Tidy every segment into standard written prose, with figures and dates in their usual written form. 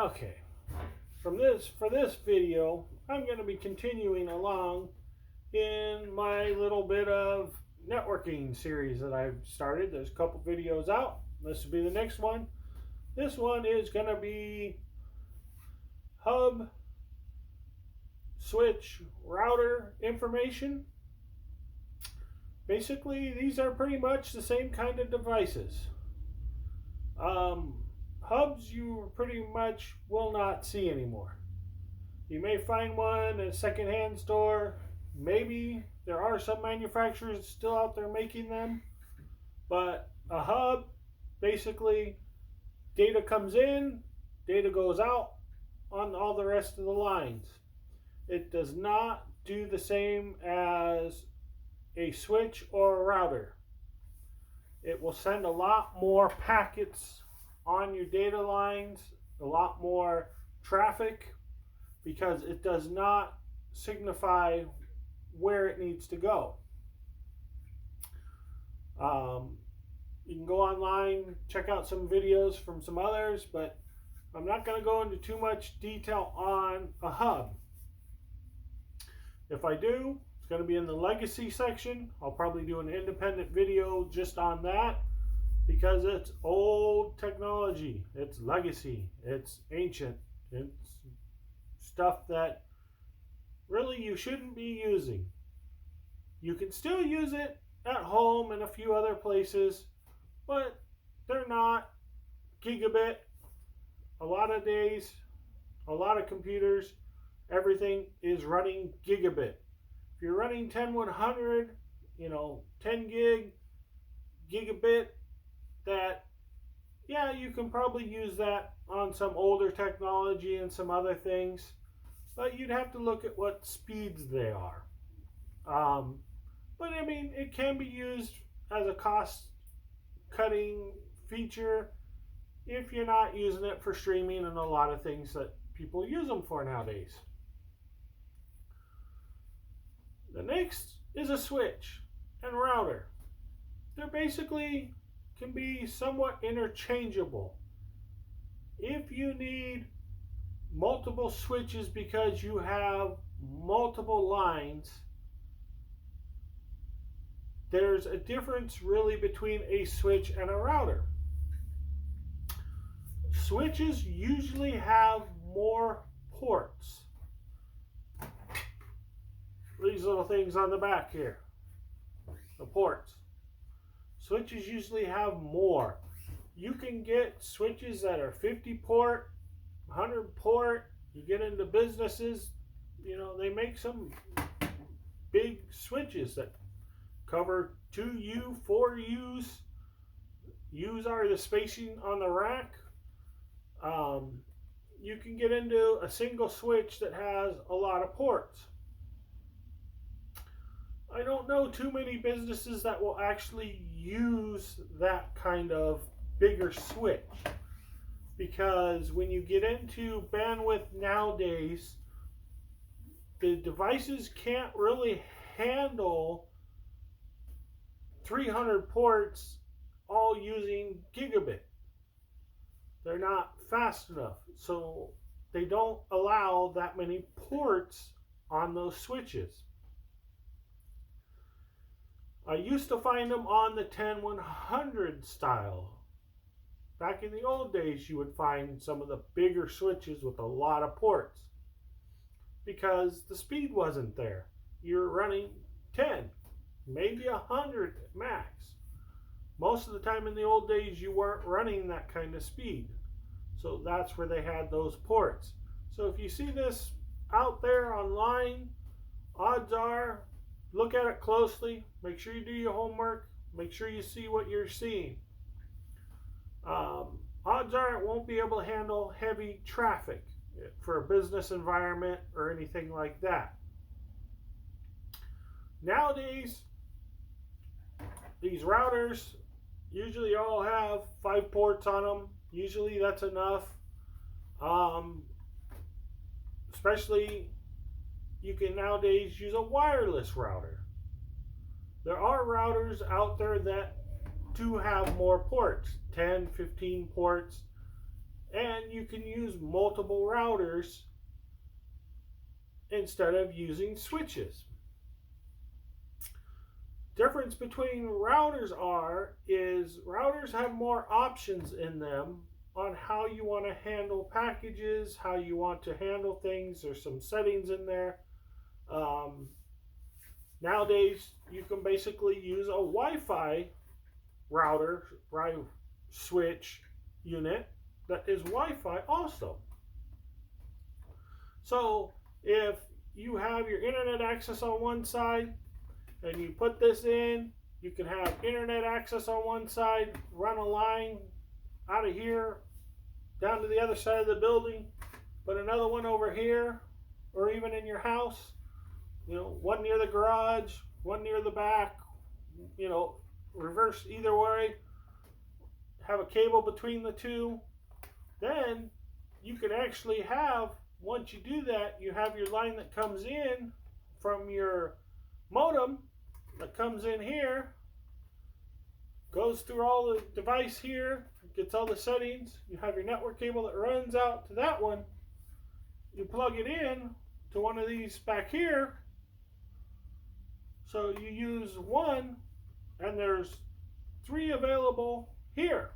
Okay, for this video, I'm going to be continuing along in my little bit of networking series that I've started. There's a couple videos out. This will be the next one. This one is going to be hub, switch, router information. Basically, these are pretty much the same kind of devices. Hubs you pretty much will not see anymore. You may find one in a secondhand store. Maybe there are some manufacturers still out there making them. But a hub, basically, data comes in, data goes out on all the rest of the lines. It does not do the same as a switch or a router. It will send a lot more packets on your data lines, a lot more traffic, because it does not signify where it needs to go. You can go online, check out some videos from some others, but I'm not going to go into too much detail on a hub. If I do, it's going to be in the legacy section. I'll probably do an independent video just on that, because it's old technology, it's legacy, it's ancient, it's stuff that really you shouldn't be using. You can still use it at home and a few other places, but they're not gigabit. A lot of days, a lot of computers, everything is running gigabit. If you're running 10100, 10 gigabit, that, yeah, you can probably use that on some older technology and some other things, but you'd have to look at what speeds they are. But I mean, it can be used as a cost cutting feature if you're not using it for streaming and a lot of things that people use them for nowadays. The next is a switch and router. They're basically can be somewhat interchangeable. If you need multiple switches because you have multiple lines, there's a difference really between a switch and a router. Switches usually have more ports. These little things on the back here, the ports. Switches usually have more. You can get switches that are 50 port, 100 port. You get into businesses, they make some big switches that cover 2U, 4Us. U's are the spacing on the rack. You can get into a single switch that has a lot of ports. I don't know too many businesses that will actually use that kind of bigger switch, because when you get into bandwidth nowadays, the devices can't really handle 300 ports all using gigabit. They're not fast enough, so they don't allow that many ports on those switches. I used to find them on the 10100 style. Back in the old days, you would find some of the bigger switches with a lot of ports, because the speed wasn't there. You're running 10, maybe 100 max. Most of the time in the old days, you weren't running that kind of speed. So that's where they had those ports. So if you see this out there online, odds are, look at it closely. Make sure you do your homework. Make sure you see what you're seeing. Odds are it won't be able to handle heavy traffic for a business environment or anything like that. Nowadays, these routers usually all have 5 ports on them. Usually that's enough. Especially, you can nowadays use a wireless router. There are routers out there that do have more ports, 10, 15 ports. and you can use multiple routers instead of using switches. Difference between routers is routers have more options in them on how you want to handle packages, how you want to handle things. There's some settings in there. Nowadays, you can basically use a Wi-Fi router, switch unit that is Wi-Fi also. So if you have your internet access on one side and you put this in, you can have internet access on one side, run a line out of here down to the other side of the building, put another one over here, or even in your house, one near the garage, one near the back, reverse either way, have a cable between the two. Then you can actually have, once you do that, you have your line that comes in from your modem that comes in here, goes through all the device here, gets all the settings. You have your network cable that runs out to that one. You plug it in to one of these back here. So you use one, and there's 3 available here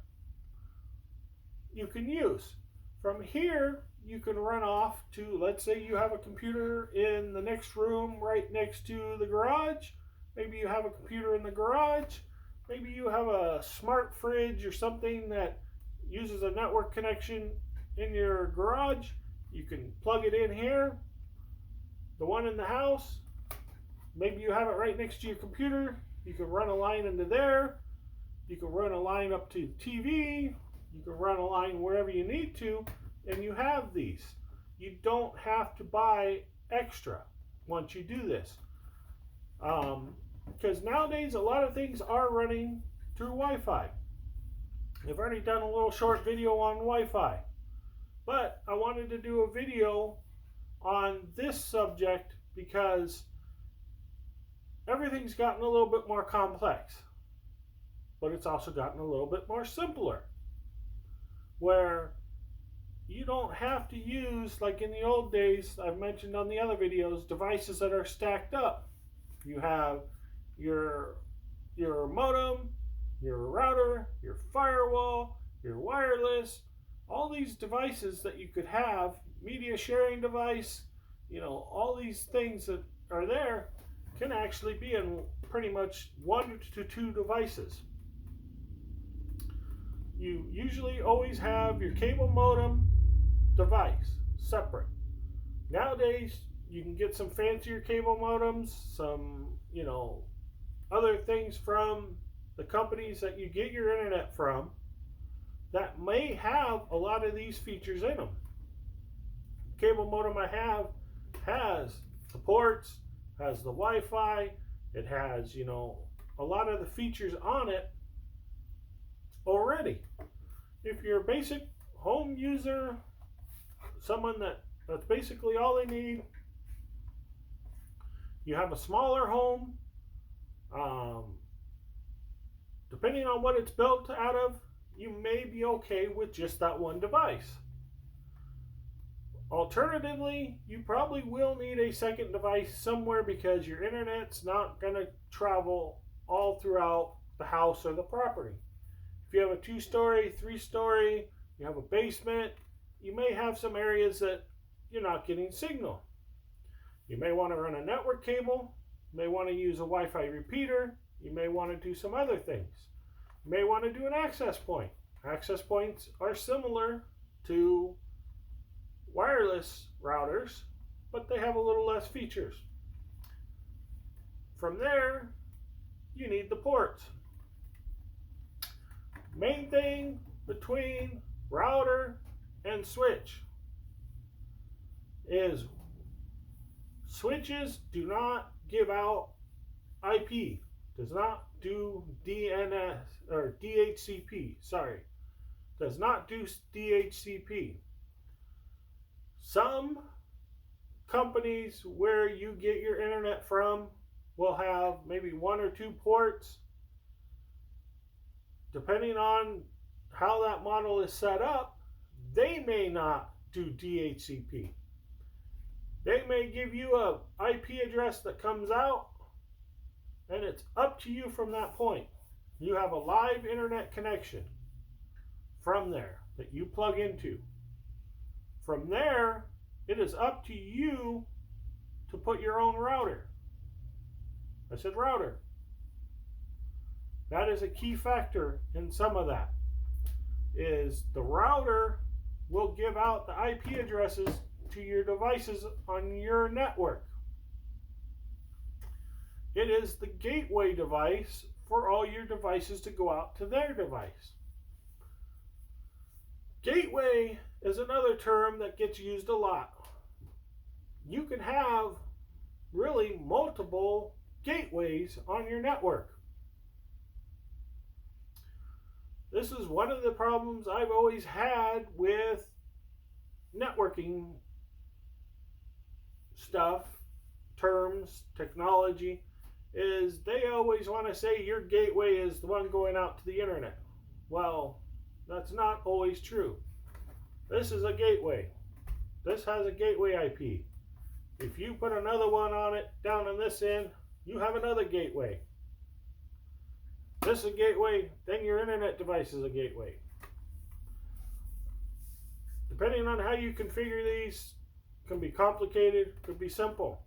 you can use. From here, you can run off to, let's say you have a computer in the next room right next to the garage. Maybe you have a computer in the garage. Maybe you have a smart fridge or something that uses a network connection in your garage. You can plug it in here. The one in the house, maybe you have it right next to your computer. You can run a line into there. You can run a line up to TV. You can run a line wherever you need to, and you have these. You don't have to buy extra once you do this. Because nowadays a lot of things are running through Wi-Fi. I've already done a little short video on Wi-Fi, but I wanted to do a video on this subject because everything's gotten a little bit more complex, but it's also gotten a little bit more simpler, where you don't have to use, like in the old days, I've mentioned on the other videos, devices that are stacked up. You have your modem, your router, your firewall, your wireless, all these devices that you could have, media sharing device, all these things that are there can actually be in pretty much 1 to 2 devices. You usually always have your cable modem device separate. Nowadays, you can get some fancier cable modems, some, other things from the companies that you get your internet from that may have a lot of these features in them. Cable modem I have has the ports, has the Wi-Fi, it has, a lot of the features on it already. If you're a basic home user, someone that's basically all they need, you have a smaller home, depending on what it's built out of, you may be okay with just that one device. Alternatively, you probably will need a second device somewhere because your internet's not going to travel all throughout the house or the property. If you have a 2-story, 3-story, you have a basement, you may have some areas that you're not getting signal. You may want to run a network cable, you may want to use a Wi-Fi repeater, you may want to do some other things. You may want to do an access point. Access points are similar to wireless routers, but they have a little less features. From there, you need the ports. Main thing between router and switch is switches do not give out IP, does not do DNS or DHCP, does not do DHCP. Some companies where you get your internet from will have maybe 1 or 2 ports. Depending on how that model is set up, they may not do DHCP. They may give you a IP address that comes out, and it's up to you from that point. You have a live internet connection from there that you plug into. From there, it is up to you to put your own router. I said router. That is a key factor in some of that. Is the router will give out the IP addresses to your devices on your network. It is the gateway device for all your devices to go out to their device. Gateway is another term that gets used a lot. You can have really multiple gateways on your network. This is one of the problems I've always had with networking stuff, terms, technology, is they always want to say your gateway is the one going out to the internet. Well, that's not always true. This is a gateway. This has a gateway IP. If you put another one on it down on this end, you have another gateway. This is a gateway, then your internet device is a gateway. Depending on how you configure these, can be complicated, could be simple.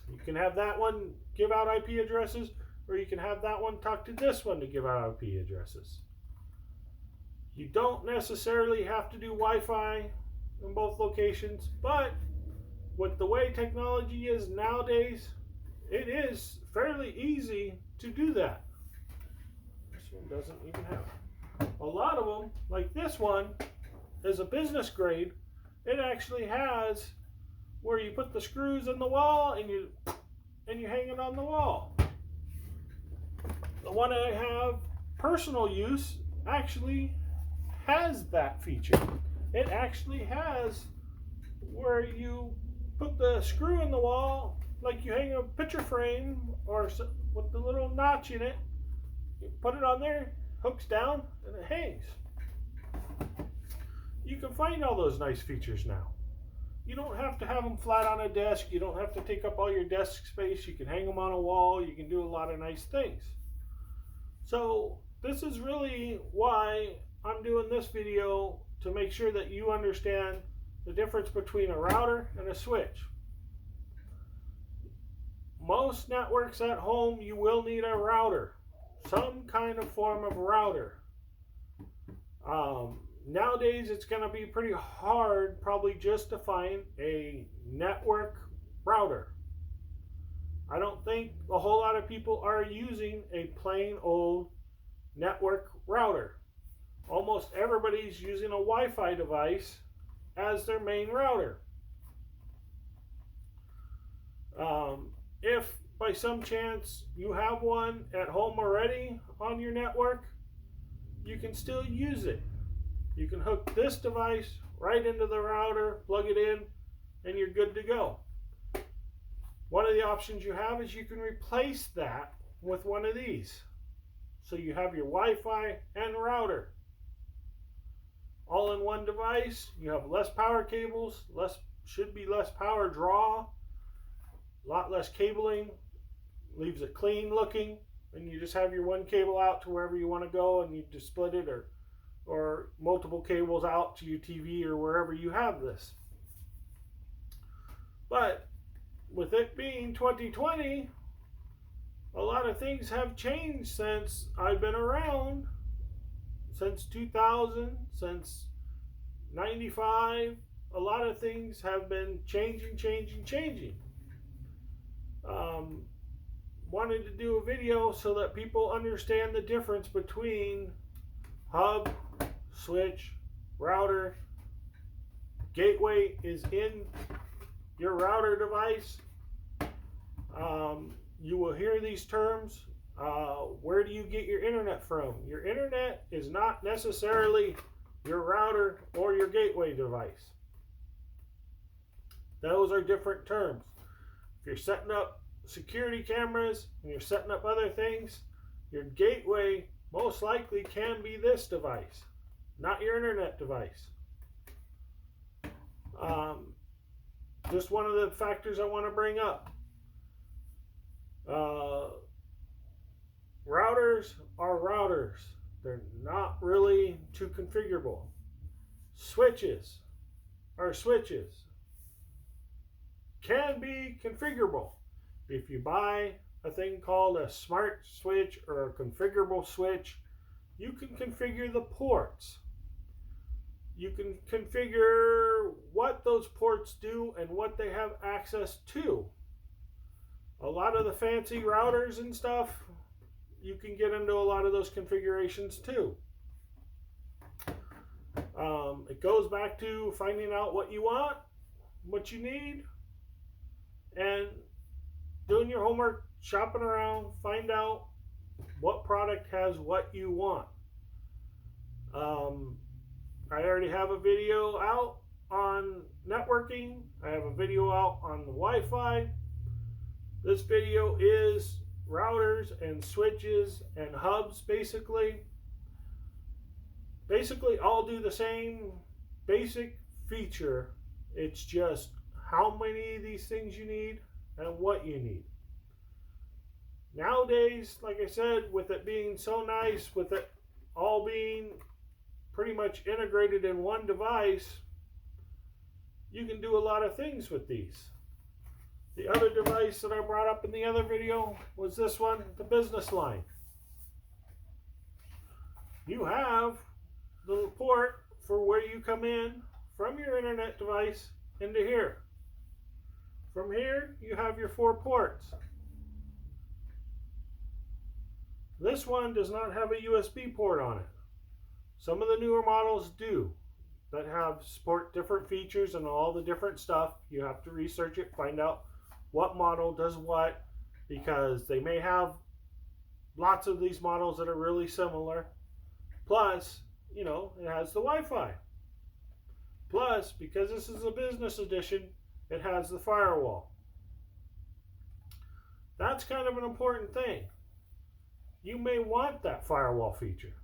You can have that one give out IP addresses, or you can have that one talk to this one to give out IP addresses. You don't necessarily have to do Wi-Fi in both locations, but with the way technology is nowadays, it is fairly easy to do that. This one doesn't even have. A lot of them, like this one, is a business grade. It actually has where you put the screws in the wall and you hang it on the wall. The one I have personal use actually has that feature. It actually has where you put the screw in the wall, like you hang a picture frame or with the little notch in it. You put it on there, hooks down, and it hangs. You can find all those nice features now. You don't have to have them flat on a desk. You don't have to take up all your desk space. You can hang them on a wall. You can do a lot of nice things. So this is really why I'm doing this video, to make sure that you understand the difference between a router and a switch. Most networks at home, you will need a router, some kind of form of router. Nowadays, it's going to be pretty hard probably just to find a network router. I don't think a whole lot of people are using a plain old network router. Almost everybody's using a Wi-Fi device as their main router. If by some chance you have one at home already on your network, you can still use it. You can hook this device right into the router, plug it in, and you're good to go. One of the options you have is you can replace that with one of these. So you have your Wi-Fi and router all in one device. You have less power cables, should be less power draw, a lot less cabling, leaves it clean looking, and you just have your one cable out to wherever you want to go, and you just split it, or multiple cables out to your TV or wherever you have this. But with it being 2020, a lot of things have changed since I've been around. Since 2000, since 95, a lot of things have been changing. Wanted to do a video so that people understand the difference between hub, switch, router. Gateway is in your router device. You will hear these terms. Where do you get your internet from? Your internet is not necessarily your router or your gateway device. Those are different terms. If you're setting up security cameras and you're setting up other things, your gateway most likely can be this device. not your internet device. Just one of the factors I want to bring up. Routers are routers. They're not really too configurable. Switches are switches. Can be configurable. If you buy a thing called a smart switch or a configurable switch, you can configure the ports. You can configure what those ports do and what they have access to. A lot of the fancy routers and stuff, you can get into a lot of those configurations too. It goes back to finding out what you want, what you need, and doing your homework, shopping around, find out what product has what you want. I already have a video out on networking. I have a video out on the Wi-Fi. This video is routers and switches and hubs basically. Basically all do the same basic feature. It's just how many of these things you need and what you need. Nowadays, like I said, with it being so nice, with it all being pretty much integrated in one device, you can do a lot of things with these. The other device that I brought up in the other video was this one, the business line. You have the port for where you come in from your internet device into here. From here, you have your 4 ports. This one does not have a USB port on it. Some of the newer models do, that have support different features and all the different stuff. You have to research it, find out what model does what, because they may have lots of these models that are really similar. Plus, you know, it has the Wi-Fi. Plus, because this is a business edition, it has the firewall. That's kind of an important thing. You may want that firewall feature,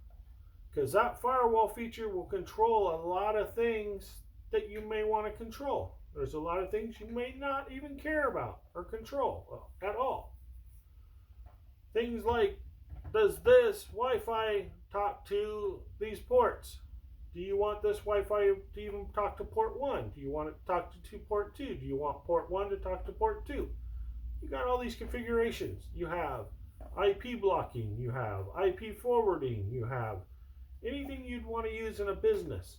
because that firewall feature will control a lot of things that you may want to control. There's a lot of things you may not even care about or control at all. Things like, does this Wi-Fi talk to these ports? Do you want this Wi-Fi to even talk to port 1? Do you want it to talk to port 2? Do you want port 1 to talk to port 2? You got all these configurations. You have IP blocking, you have IP forwarding, you have anything you'd want to use in a business.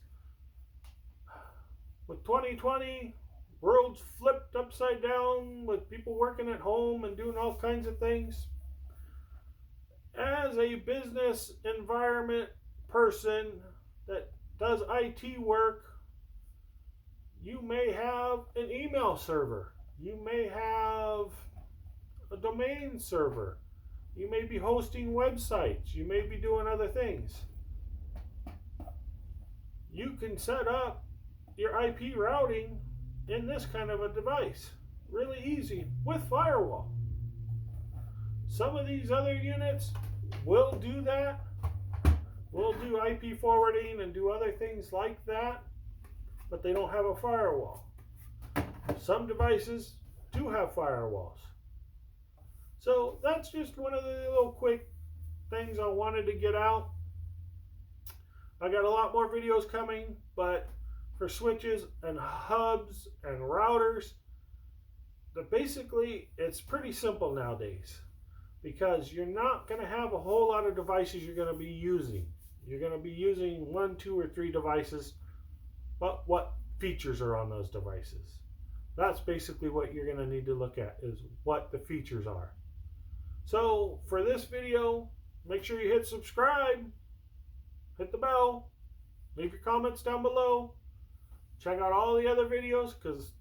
With 2020, world's flipped upside down with people working at home and doing all kinds of things. As a business environment person that does IT work, you may have an email server. You may have a domain server. You may be hosting websites. You may be doing other things. You can set up your IP routing in this kind of a device. Really easy with firewall. Some of these other units will do that. Will do IP forwarding and do other things like that, but they don't have a firewall. Some devices do have firewalls. So that's just one of the little quick things I wanted to get out. I got a lot more videos coming, but for switches and hubs and routers, basically it's pretty simple nowadays, because you're not going to have a whole lot of devices you're going to be using. You're going to be using 1, 2, or 3 devices, but what features are on those devices? That's basically what you're going to need to look at, is what the features are. So for this video, make sure you hit subscribe, hit the bell, leave your comments down below. Check out all the other videos, because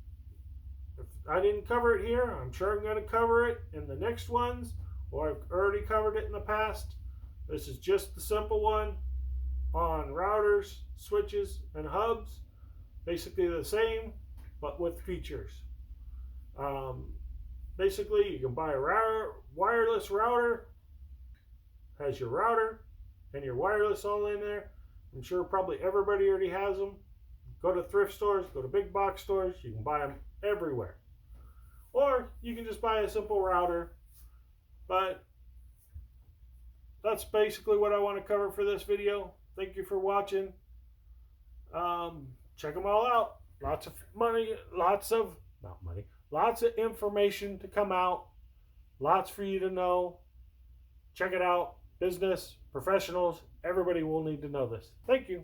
if I didn't cover it here, I'm sure I'm going to cover it in the next ones, or I've already covered it in the past. This is just the simple one on routers, switches, and hubs. Basically the same, but with features. Basically, you can buy a wireless router, has your router and your wireless all in there. I'm sure probably everybody already has them. Go to thrift stores, go to big box stores, you can buy them everywhere. Or you can just buy a simple router. But that's basically what I want to cover for this video. Thank you for watching. Check them all out. Lots of money, lots of information to come out. Lots for you to know. Check it out. Business, professionals, everybody will need to know this. Thank you.